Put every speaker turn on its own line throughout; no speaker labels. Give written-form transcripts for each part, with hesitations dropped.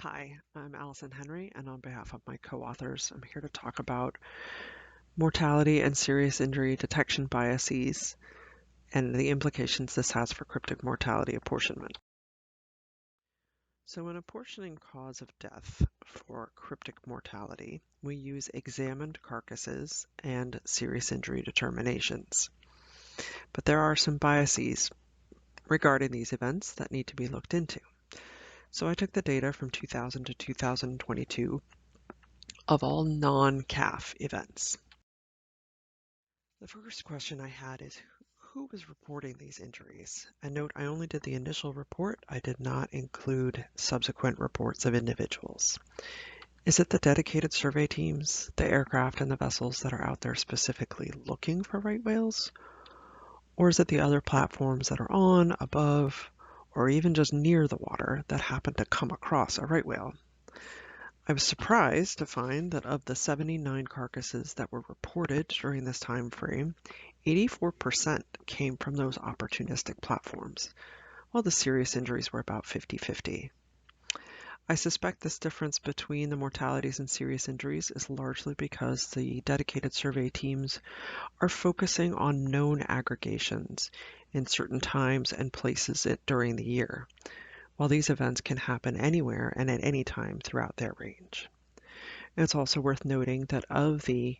Hi, I'm Allison Henry, and on behalf of my co-authors, I'm here to talk about mortality and serious injury detection biases and the implications this has for cryptic mortality apportionment. So in apportioning cause of death for cryptic mortality, we use examined carcasses and serious injury determinations. But there are some biases regarding these events that need to be looked into. So I took the data from 2000 to 2022 of all non-CAF events. The first question I had is, who was reporting these injuries? And note, I only did the initial report. I did not include subsequent reports of individuals. Is it the dedicated survey teams, the aircraft and the vessels that are out there specifically looking for right whales? Or is it the other platforms that are on, above, or even just near the water that happen to come across a right whale? I was surprised to find that of the 79 carcasses that were reported during this time frame, 84% came from those opportunistic platforms, while the serious injuries were about 50-50. I suspect this difference between the mortalities and serious injuries is largely because the dedicated survey teams are focusing on known aggregations in certain times and places during the year, while these events can happen anywhere and at any time throughout their range. It's also worth noting that of the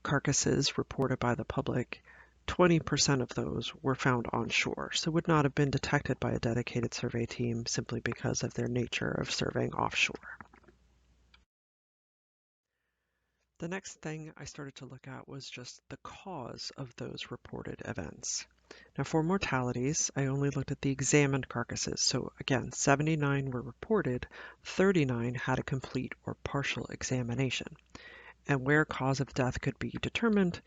carcasses reported by the public, 20% of those were found onshore, so would not have been detected by a dedicated survey team simply because of their nature of surveying offshore. The next thing I started to look at was just the cause of those reported events. Now for mortalities, I only looked at the examined carcasses. So again, 79 were reported, 39 had a complete or partial examination. And where cause of death could be determined,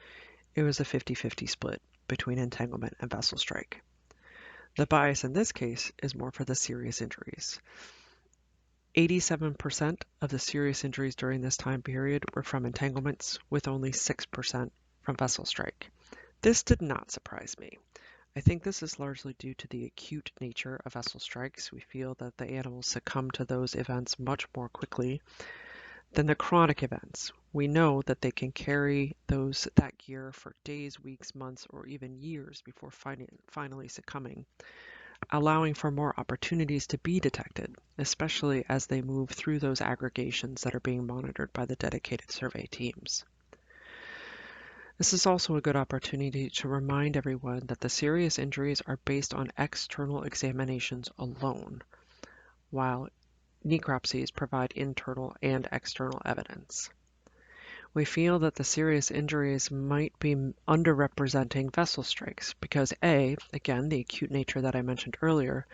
it was a 50-50 split between entanglement and vessel strike. The bias in this case is more for the serious injuries. 87% of the serious injuries during this time period were from entanglements, with only 6% from vessel strike. This did not surprise me. I think this is largely due to the acute nature of vessel strikes. We feel that the animals succumb to those events much more quickly than the chronic events. We know that they can carry that gear for days, weeks, months, or even years before finally succumbing, allowing for more opportunities to be detected, especially as they move through those aggregations that are being monitored by the dedicated survey teams. This is also a good opportunity to remind everyone that the serious injuries are based on external examinations alone, while necropsies provide internal and external evidence. We feel that the serious injuries might be underrepresenting vessel strikes because again, the acute nature that I mentioned earlier,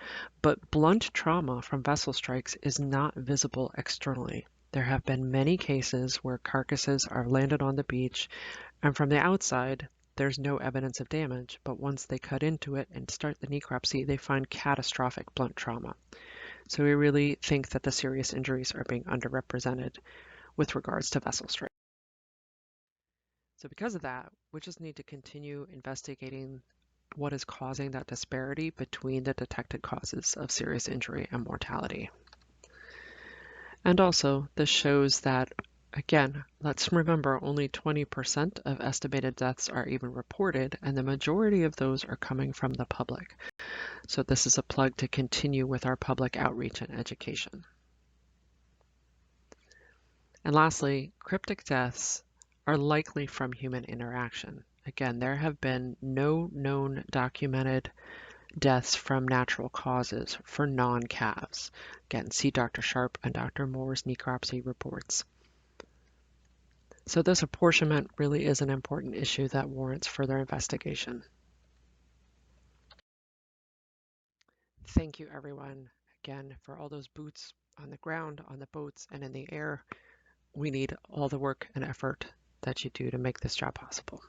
but blunt trauma from vessel strikes is not visible externally. There have been many cases where carcasses are landed on the beach, and from the outside, there's no evidence of damage, but once they cut into it and start the necropsy, they find catastrophic blunt trauma. So we really think that the serious injuries are being underrepresented with regards to vessel strike. So because of that, we just need to continue investigating what is causing that disparity between the detected causes of serious injury and mortality. And also, this shows that, again, let's remember only 20% of estimated deaths are even reported, and the majority of those are coming from the public. So this is a plug to continue with our public outreach and education. And lastly, cryptic deaths are likely from human interaction. Again, there have been no known documented deaths from natural causes for non-calves. Again, see Dr. Sharp and Dr. Moore's necropsy reports. So this apportionment really is an important issue that warrants further investigation. Thank you, everyone, again, for all those boots on the ground, on the boats, and in the air. We need all the work and effort that you do to make this job possible.